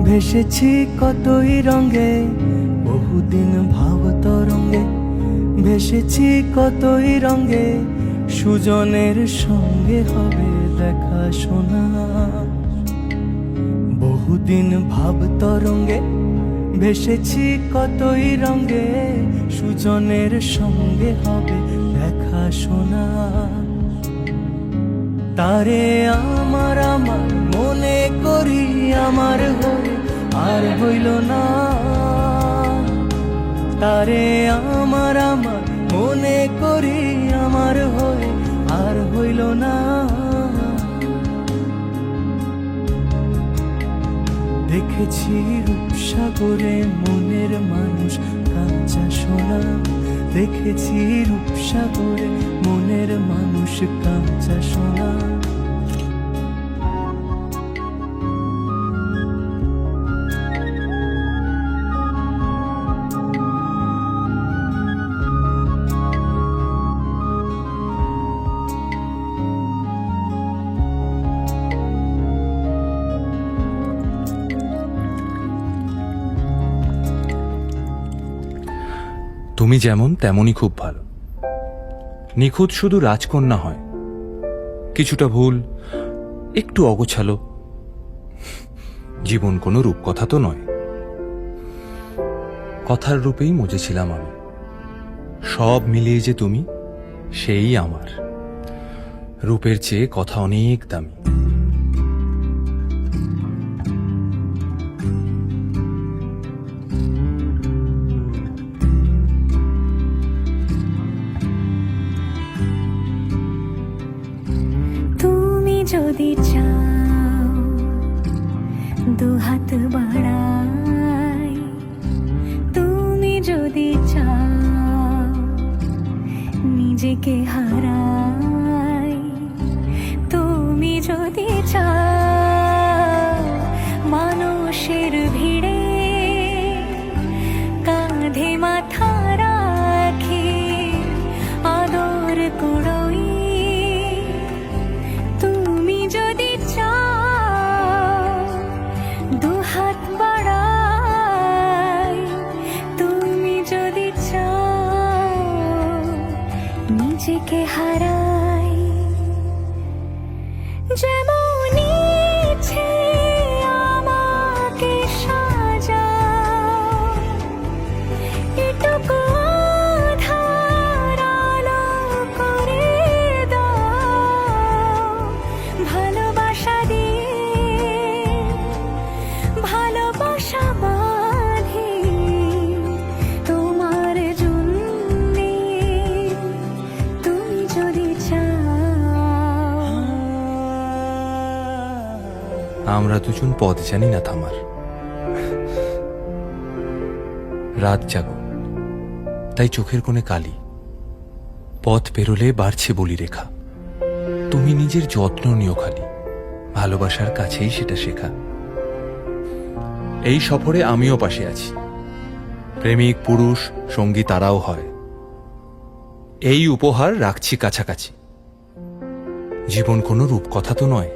ভেসেছি কতই রঙে, বহুদিন ভাব তরঙ্গে। ভেসেছি কতই রঙে, সুজনের সঙ্গে হবে দেখা শোনা। বহুদিন ভাব তরঙ্গে ভেসেছি কতই রঙে, সুজনের সঙ্গে হবে দেখা শোনা। তারে আমার আমার মনে করি আমার হয়ে আর হইল না। তারে আমার আমার মনে করি আমার হয়ে আর হইল না। দেখেছি রূপসাগরে মনের মানুষ কাঁচা সোনা। দেখেছি রূপসাগরে মনের মানুষ কাঁচা সোনা। তুমি যেমন তেমনই খুব ভালো। নিখুঁত শুধু রাজকন্যা হয়, কিছুটা ভুল, একটু অগোছালো। জীবন কোনো রূপকথা তো নয়। কথার রূপেই মজেছিলাম আমি। সব মিলিয়ে যে তুমি, সেই আমার। রূপের চেয়ে কথা অনেক দামি। যদি চাও দুহাত বাড়াই, তুমি যদি চাও নিজেকে হারাই, তুমি যদি চাও মানুষের ভিড়ে কাঁধে মাথা রাখি আদর কুড়োই, দুহাত বাড়াই, তুমি যদি চাও নিজেকে হারাই। যেমন ইচ্ছে আমাকে সাজাও, এটুকু আধার আলো করে দাও। ভালোবাসা দিয়ে ভালোবাসা বাঁধি তোমার জন্যে, তুমি যদি চাও। আমরা দুজন পথ জানি না থামার। রাত জাগো, তাই চোখের কোণে কালি। পথ পেরোলে বাড়ছে বলি রেখা। তুমি নিজের যত্ন নিও খালি, ভালোবাসার কাছেই সেটা শেখা। এই সফরে আমিও পাশে আছি। প্রেমিক পুরুষ সঙ্গী তারাও হয়। এই উপহার রাখছি কাছাকাছি। জীবন কোনো রূপকথা তো নয়।